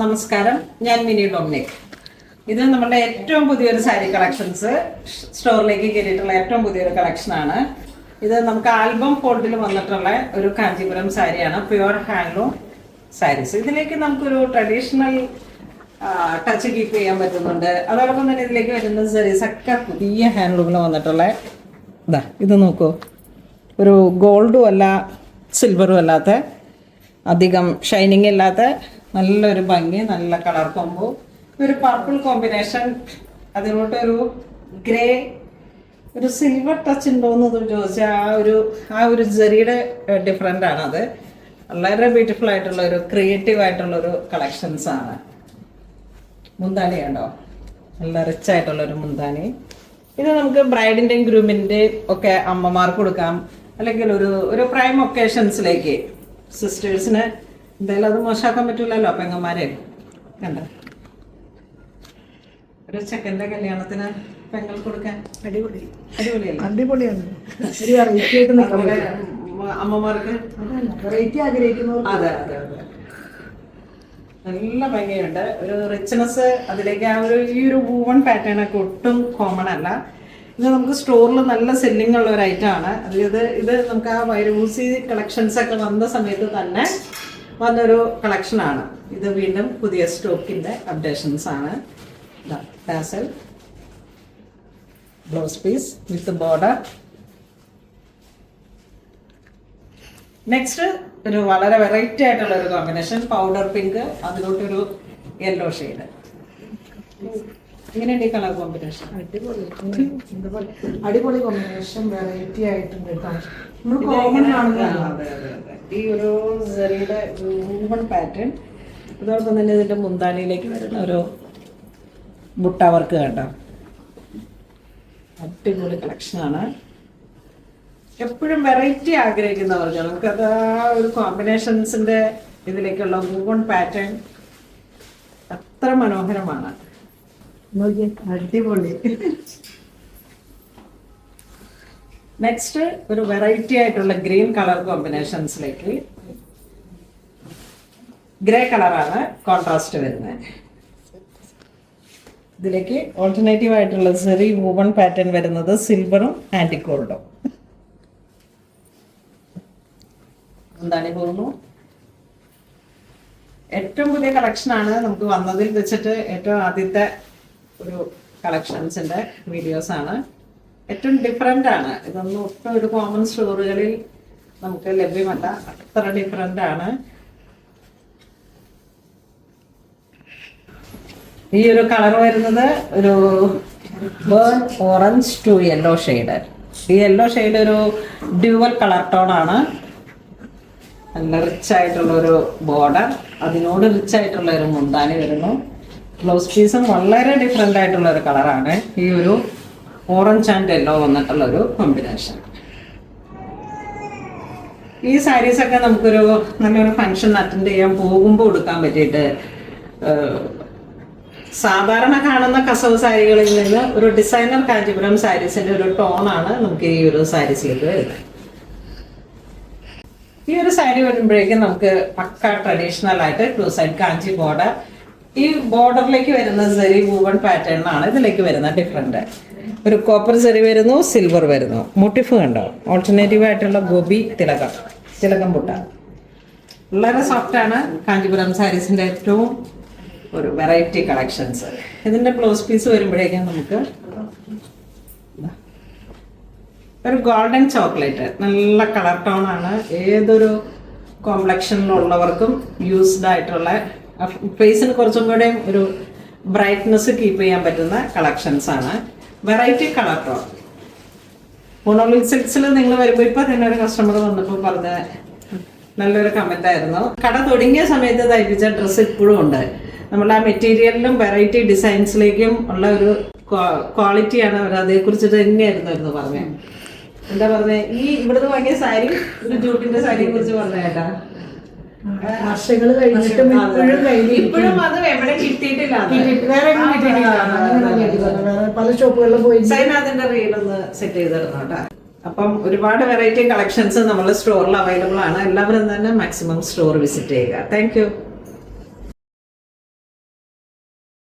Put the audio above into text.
നമസ്കാരം, ഞാൻ mini Dominic. ഇത് നമ്മുടെ ഏറ്റവും പുതിയൊരു സാരി കളക്ഷൻസ് സ്റ്റോറിലേക്ക് കയറിയിട്ടുള്ള ഏറ്റവും പുതിയൊരു കളക്ഷനാണ്. ഇത് നമുക്ക് ആൽബം ഫോൾഡിൽ വന്നിട്ടുള്ള ഒരു കാഞ്ചീപുരം സാരിയാണ്, പ്യുവർ ഹാൻഡ്ലൂം സാരീസ്. ഇതിലേക്ക് നമുക്കൊരു ട്രഡീഷണൽ ടച്ച് കീപ്പ് ചെയ്യാൻ പറ്റുന്നുണ്ട്. അതോടൊപ്പം തന്നെ ഇതിലേക്ക് വരുന്ന സാരീസ് ഒക്കെ പുതിയ ഹാൻഡ്ലൂമിൽ വന്നിട്ടുള്ള ഇത് നോക്കൂ, ഒരു ഗോൾഡും അല്ല സിൽവറും അല്ലാത്ത, അധികം ഷൈനിങ് ഇല്ലാത്ത നല്ലൊരു ഭംഗി, നല്ല കളർ കോമ്പോ, ഒരു പർപ്പിൾ കോമ്പിനേഷൻ, അതിലോട്ടൊരു ഗ്രേ, ഒരു സിൽവർ ടച്ച് ഉണ്ടോയെന്ന് ചോദിച്ചാൽ ആ ഒരു ജെറിയുടെ ഡിഫറെൻ്റ് ആണ്. അത് വളരെ ബ്യൂട്ടിഫുൾ ആയിട്ടുള്ള ഒരു ക്രിയേറ്റീവ് ആയിട്ടുള്ള ഒരു കളക്ഷൻസ് ആണ്. മുന്താണി കണ്ടോ, നല്ല റിച്ച് ആയിട്ടുള്ള ഒരു മുന്താണി. ഇത് നമുക്ക് ബ്രൈഡിൻ്റെയും ഗ്രൂമിൻ്റെയും ഒക്കെ അമ്മമാർക്ക് കൊടുക്കാം, അല്ലെങ്കിൽ ഒരു പ്രൈം ഒക്കേഷൻസിലേക്ക് സിസ്റ്റേഴ്സിന് എന്തായാലും അത് മോശമാക്കാൻ പറ്റൂലല്ലോ, പെങ്ങന്മാരെ. കണ്ട ഒരു ചെക്കൻ്റെ കല്യാണത്തിന് പെങ്ങൾ കൊടുക്കാൻ അടിപൊളിയല്ലേ? അടിപൊളിയാണ്. അമ്മമാർക്ക് വെറൈറ്റി ആഗ്രഹിക്കുന്നു. അതെ അതെ അതെ, നല്ല ഭംഗിയുണ്ട്. ഒരു റിച്ച്നെസ് അതിലേക്ക്. ഈ ഒരു വൂവൺ പാറ്റേൺ ഒക്കെ ഒട്ടും കോമൺ അല്ല. ഇത് നമുക്ക് സ്റ്റോറിൽ നല്ല സെല്ലിംഗ് ഉള്ള ഒരു ഐറ്റം ആണ്. ഇത് നമുക്ക് ആ വൈരൂസി കളക്ഷൻസ് ഒക്കെ വന്ന സമയത്ത് തന്നെ വന്നൊരു കളക്ഷനാണ്. ഇത് വീണ്ടും പുതിയ സ്റ്റോക്കിന്റെ അപ്ഡേഷൻസ് ആണ്. Tassel blouse piece with border. Next ഒരു വളരെ വെറൈറ്റി ആയിട്ടുള്ള ഒരു കോമ്പിനേഷൻ, പൗഡർ പിങ്ക്, അതിലോട്ടൊരു യെല്ലോ ഷെയ്ഡ്. ഇങ്ങനെയുണ്ട് ഈ കളർ കോമ്പിനേഷൻ. അടിപൊളി കോമ്പിനേഷൻ, വെറൈറ്റി ആയിട്ടുണ്ട്. ഈ ഒരു സെറിയുടെ വൂവൺ പാറ്റേൺ, അതോടൊപ്പം തന്നെ ഇതിന്റെ മുന്താണിയിലേക്ക് വരുന്ന ഒരു ബുട്ട വർക്ക് കണ്ടോ, അടിപൊളി കളക്ഷനാണ്. എപ്പോഴും വെറൈറ്റി ആഗ്രഹിക്കുന്നവർക്ക് നമുക്കത് ആ ഒരു കോമ്പിനേഷൻസിന്റെ ഇതിലേക്കുള്ള വൂവൺ പാറ്റേൺ അത്ര മനോഹരമാണ്. അടിപൊളി. നെക്സ്റ്റ് ഒരു വെറൈറ്റി ആയിട്ടുള്ള ഗ്രീൻ കളർ കോമ്പിനേഷൻസിലേക്ക്. ഗ്രേ കളറാണ് കോൺട്രാസ്റ്റ് വരുന്നത്. ഇതിലേക്ക് ഓൾട്ടർനേറ്റീവ് ആയിട്ടുള്ള സെറി വൂവൺ പാറ്റേൺ വരുന്നത് സിൽവറും ആന്റിക് ഗോൾഡും. എന്താണ് പോകുന്നു, ഏറ്റവും പുതിയ കളക്ഷനാണ്. നമുക്ക് വന്നതിൽ വെച്ചിട്ട് ഏറ്റവും ആദ്യത്തെ ഒരു കളക്ഷൻസിന്റെ വീഡിയോസ് ആണ്. ഏറ്റവും ഡിഫറെൻ്റ് ആണ്. ഇതൊന്നും ഒട്ടും ഒരു കോമൺ സ്റ്റോറുകളിൽ നമുക്ക് ലഭ്യമല്ല, അത്ര ഡിഫറെൻ്റ് ആണ്. ഈ ഒരു കളർ വരുന്നത് ഒരു burn orange to yellow shade. ഈ യെല്ലോ ഷെയ്ഡ് ഒരു ഡ്യുവൽ കളർ ടോൺ ആണ്. നല്ല റിച്ച് ആയിട്ടുള്ള ഒരു ബോർഡർ, അതിനോട് റിച്ച് ആയിട്ടുള്ള ഒരു മുന്താണി വരുന്നു. ബ്ലൗസ് പീസും വളരെ ഡിഫറെൻ്റ് ആയിട്ടുള്ള ഒരു കളറാണ്. ഈ ഒരു ഓറഞ്ച് ആൻഡ് യെല്ലോ വന്നിട്ടുള്ള ഒരു കോമ്പിനേഷൻ. ഈ സാരീസൊക്കെ നമുക്കൊരു നല്ലൊരു ഫംഗ്ഷൻ അറ്റൻഡ് ചെയ്യാൻ പോകുമ്പോൾ കൊടുക്കാൻ പറ്റിയിട്ട്, സാധാരണ കാണുന്ന കസവ് സാരികളിൽ നിന്ന് ഒരു ഡിസൈനർ കാഞ്ചീപുരം സാരീസിന്റെ ഒരു ടോണാണ് നമുക്ക് ഈ ഒരു സാരീസിലേക്ക് വരുന്നത്. ഈ ഒരു സാരി വരുമ്പോഴേക്കും നമുക്ക് പക്ക ട്രഡീഷണൽ ആയിട്ട് ടു സൈഡ് കാഞ്ചി ബോർഡർ. ഈ ബോർഡറിലേക്ക് വരുന്ന സെറി വൂവൺ പാറ്റേൺ ആണ് ഇതിലേക്ക് വരുന്ന ഡിഫറെന്റ്. ഒരു കോപ്പർ സെറി വരുന്നു, സിൽവർ വരുന്നു. മോട്ടിഫ് കണ്ടോ, ഓൾട്ടർനേറ്റീവ് ആയിട്ടുള്ള ഗോപി തിലകം ബുട്ട. വളരെ സോഫ്റ്റ് ആണ്. കാഞ്ചീപുരം സാരീസിന്റെ ഏറ്റവും ഒരു വെറൈറ്റി കളക്ഷൻസ്. ഇതിന്റെ ബ്ലൗസ് പീസ് വരുമ്പോഴേക്കും നമുക്ക് ഒരു ഗോൾഡൻ ചോക്ലേറ്റ്, നല്ല കളർ ടോൺ ആണ്. ഏതൊരു കോംപ്ലക്ഷനിലുള്ളവർക്കും യൂസ്ഡ് ആയിട്ടുള്ള, ഫേസിന് കുറച്ചും കൂടെ ഒരു ബ്രൈറ്റ്നെസ് കീപ്പ് ചെയ്യാൻ പറ്റുന്ന കളക്ഷൻസ് ആണ്. Variety colour tone. മോണോളിക് സിൽക്സിൽ നിങ്ങൾ വരുമ്പോൾ ഇപ്പൊ തന്നെ ഒരു കസ്റ്റമർ വന്നപ്പോൾ പറഞ്ഞ നല്ലൊരു കമന്റ് ആയിരുന്നു. കട തുടങ്ങിയ സമയത്ത് തയ്പ്പിച്ച ഡ്രസ്സ് ഇപ്പോഴും ഉണ്ട്. നമ്മൾ ആ മെറ്റീരിയലിലും വെറൈറ്റി ഡിസൈൻസിലേക്കും ഉള്ള ഒരു ക്വാളിറ്റിയാണ് അവർ അതേക്കുറിച്ചിട്ട് തന്നെയായിരുന്നു പറഞ്ഞത്. എന്താ പറഞ്ഞേ, ഈ ഇവിടുന്ന് വാങ്ങിയ സാരി ഒരു ജൂട്ടിന്റെ സാരിയെ കുറിച്ച് പറഞ്ഞേട്ടാ, വർഷങ്ങൾ കഴിഞ്ഞിട്ടും ഇപ്പോഴും അത് എവിടെ കിട്ടിയിട്ടില്ല. പല ഷോപ്പുകളിലും പോയി സൈനാഥിന്റെ റീലൊന്ന് സെറ്റ് ചെയ്തിരുന്നു കേട്ടോ. അപ്പം ഒരുപാട് വെറൈറ്റി കളക്ഷൻസ് നമ്മുടെ സ്റ്റോറിൽ അവൈലബിൾ ആണ്. എല്ലാവരും തന്നെ മാക്സിമം സ്റ്റോർ വിസിറ്റ് ചെയ്യുക. Thank you.